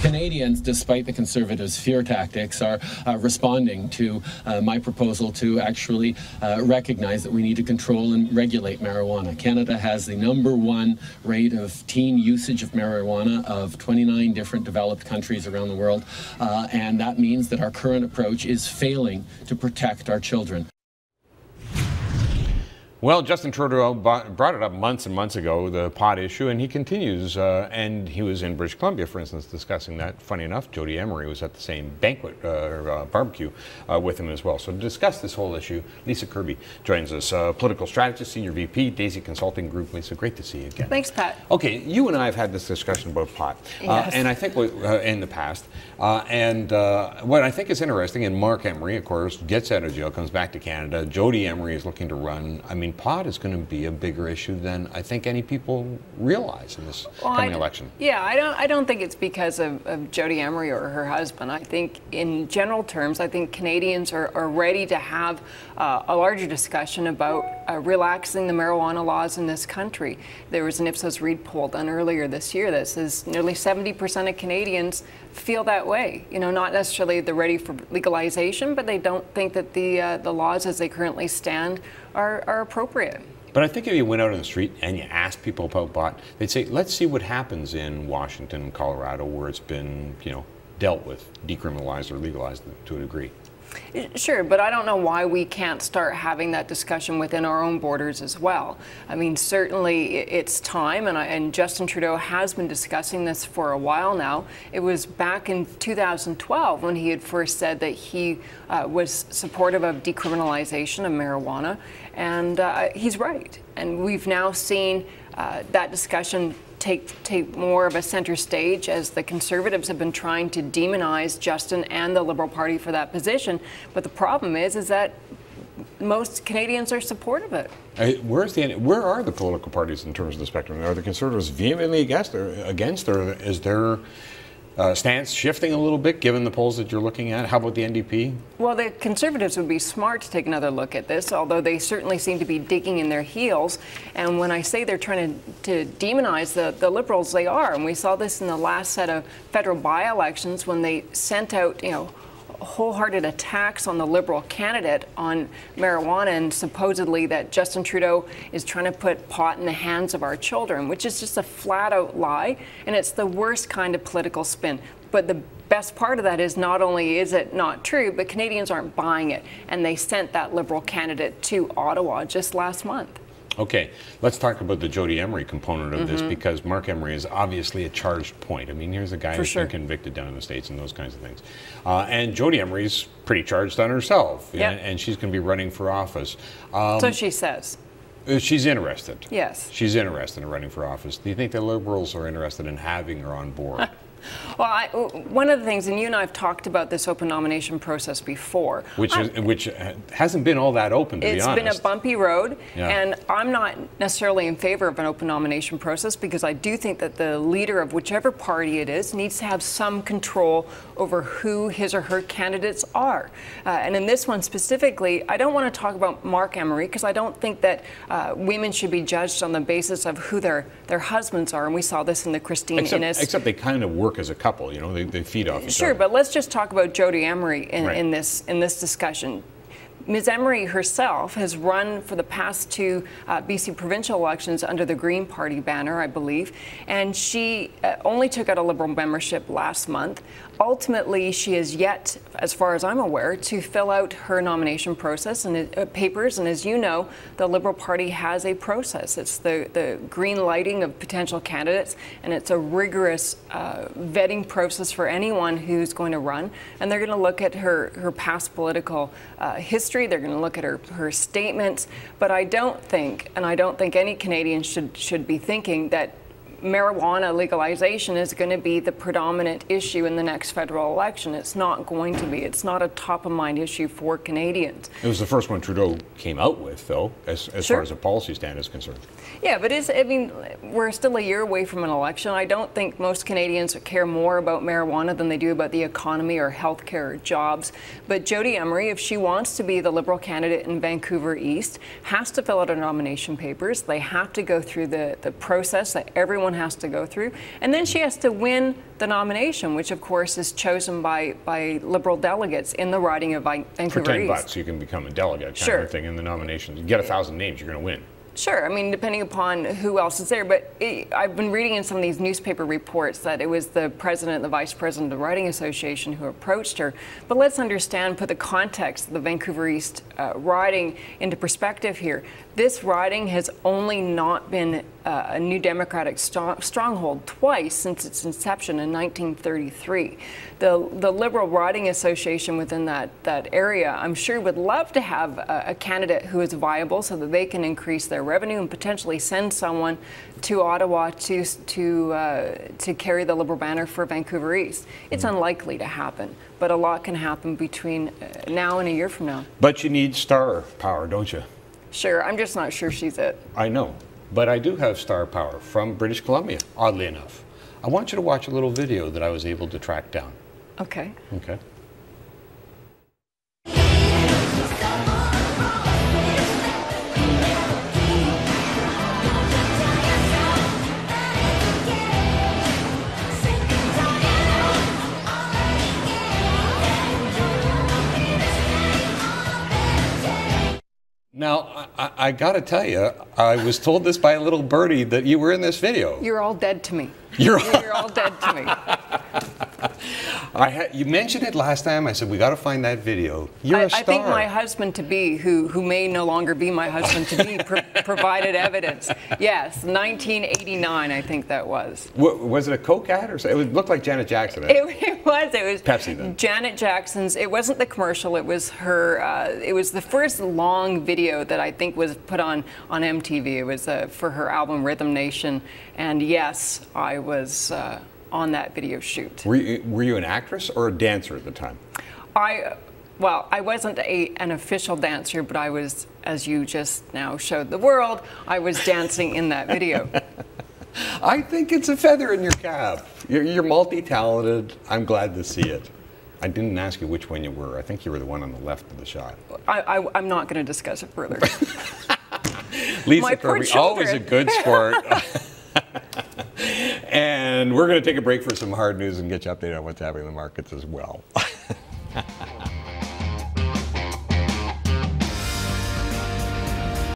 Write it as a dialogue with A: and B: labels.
A: Canadians, despite the Conservatives' fear tactics, are responding to my proposal to actually recognize that we need to control and regulate marijuana. Canada has the #1 rate of teen usage of marijuana of 29 different developed countries around the world, and that means that our current approach is failing to protect our children.
B: Well, Justin Trudeau brought it up months and months ago, the pot issue, and he continues. And he was in British Columbia, for instance, discussing that. Funny enough, Jodie Emery was at the same banquet or barbecue with him as well. So to discuss this whole issue, Lisa Kirbie joins us, political strategist, senior VP, Daisy Consulting Group. Lisa, great to see you again.
C: Thanks, Pat.
B: Okay, you and I have had this discussion about pot,
C: yes.
B: and I think in the past. What I think is interesting, and Mark Emery, of course, gets out of jail, comes back to Canada. Jodie Emery is looking to run. I mean, pot is going to be a bigger issue than I think any people realize in this coming election.
C: Yeah, I don't think it's because of Jodie Emery or her husband. I think in general terms, I think Canadians are ready to have a larger discussion about relaxing the marijuana laws in this country. There was an Ipsos Reid poll done earlier this year that says nearly 70% of Canadians feel that way. You know, not necessarily they're ready for legalization, but they don't think that the laws as they currently stand are appropriate.
B: But I think if you went out on the street and you asked people about pot, they'd say, let's see what happens in Washington and Colorado where it's been, you know, dealt with, decriminalized or legalized to a degree.
C: Sure, but I don't know why we can't start having that discussion within our own borders as well. I mean, certainly it's time, and Justin Trudeau has been discussing this for a while now. It was back in 2012 when he had first said that he was supportive of decriminalization of marijuana, and he's right. And we've now seen that discussion take more of a center stage as the Conservatives have been trying to demonize Justin and the Liberal Party for that position. But the problem is that most Canadians are supportive of it.
B: Where are the political parties in terms of the spectrum? Are the Conservatives vehemently against, or is their stance shifting a little bit given the polls that you're looking at? How about the NDP?
C: Well, the Conservatives would be smart to take another look at this, although they certainly seem to be digging in their heels. And when I say they're trying to demonize the Liberals, they are. And we saw this in the last set of federal by-elections when they sent out, you know, wholehearted attacks on the Liberal candidate on marijuana, and supposedly that Justin Trudeau is trying to put pot in the hands of our children, which is just a flat-out lie, and it's the worst kind of political spin. But the best part of that is not only is it not true, but Canadians aren't buying it, and they sent that Liberal candidate to Ottawa just last month.
B: Okay, let's talk about the Jodie Emery component of this, because Mark Emery is obviously a charged point. I mean, here's a guy who's been convicted down in the States and those kinds of things. And Jodie Emery's pretty charged on herself, and she's going to be running for office.
C: So she says.
B: She's interested.
C: Yes.
B: She's interested in running for office. Do you think the Liberals are interested in having her on board?
C: Well, one of the things, and you and I have talked about this open nomination process before.
B: Which hasn't been all that open, to be honest.
C: It's been a bumpy road, and I'm not necessarily in favor of an open nomination process because I do think that the leader of whichever party it is needs to have some control over who his or her candidates are. And in this one specifically, I don't want to talk about Mark Emery because I don't think that women should be judged on the basis of who their husbands are, and we saw this in the Christine Innes.
B: Except they kind of work as a couple, you know, they feed off each other.
C: Sure, but let's just talk about Jodie Emery in this discussion. Ms. Emery herself has run for the past two BC provincial elections under the Green Party banner, I believe, and she only took out a Liberal membership last month. Ultimately, she has yet, as far as I'm aware, to fill out her nomination process and papers. And as you know, the Liberal Party has a process. It's the green lighting of potential candidates, and it's a rigorous vetting process for anyone who's going to run. And they're going to look at her past political history. They're going to look at her statements. But I don't think, and I don't think any Canadian should be thinking that marijuana legalization is going to be the predominant issue in the next federal election. It's not going to be. It's not a top-of-mind issue for Canadians.
B: It was the first one Trudeau came out with, though, as far as a policy stand is concerned.
C: Yeah, but I mean, we're still a year away from an election. I don't think most Canadians care more about marijuana than they do about the economy or healthcare or jobs. But Jodie Emery, if she wants to be the Liberal candidate in Vancouver East, has to fill out her nomination papers. They have to go through the process that everyone everyone has to go through. And then she has to win the nomination, which of course is chosen by Liberal delegates in the riding of Vancouver
B: For $10
C: East.
B: you can become a delegate
C: Sure.
B: of thing in the nomination. You get 1,000 names, you're going to win.
C: Sure, I mean, depending upon who else is there, but I've been reading in some of these newspaper reports that it was the president and the vice president of the Riding Association who approached her. But let's understand, put the context of the Vancouver East riding into perspective here. This riding has only not been a New Democratic stronghold twice since its inception in 1933. The Liberal Riding Association within that area, I'm sure, would love to have a candidate who is viable so that they can increase their revenue and potentially send someone to Ottawa to carry the Liberal banner for Vancouver East. It's unlikely to happen, but a lot can happen between now and a year from now.
B: But you need star power, don't you?
C: Sure, I'm just not sure she's it.
B: I know, but I do have star power from British Columbia, oddly enough. I want you to watch a little video that I was able to track down.
C: Okay.
B: Okay. Now, I got to tell you, I was told this by a little birdie that you were in this video.
C: You're all dead to me.
B: You're
C: all dead to me.
B: You mentioned it last time. I said, we got to find that video. You're a star.
C: I think my husband-to-be, who may no longer be my husband-to-be, provided evidence. Yes, 1989, I think that was.
B: Was it a Coke ad? Or it looked like Janet Jackson.
C: It was
B: Pepsi then.
C: Janet Jackson's. It wasn't the commercial. It was her. It was the first long video that I think was put on MTV. It was for her album Rhythm Nation. And yes, I was on that video shoot.
B: Were you an actress or a dancer at the time?
C: Well, I wasn't an official dancer, but I was, as you just now showed the world, I was dancing in that video.
B: I think it's a feather in your cap. You're multi-talented. I'm glad to see it. I didn't ask you which one you were. I think you were the one on the left of the shot.
C: I'm not going to discuss it further.
B: Lisa Kirbie, always a good sport. And we're going to take a break for some hard news and get you updated on what's happening in the markets as well.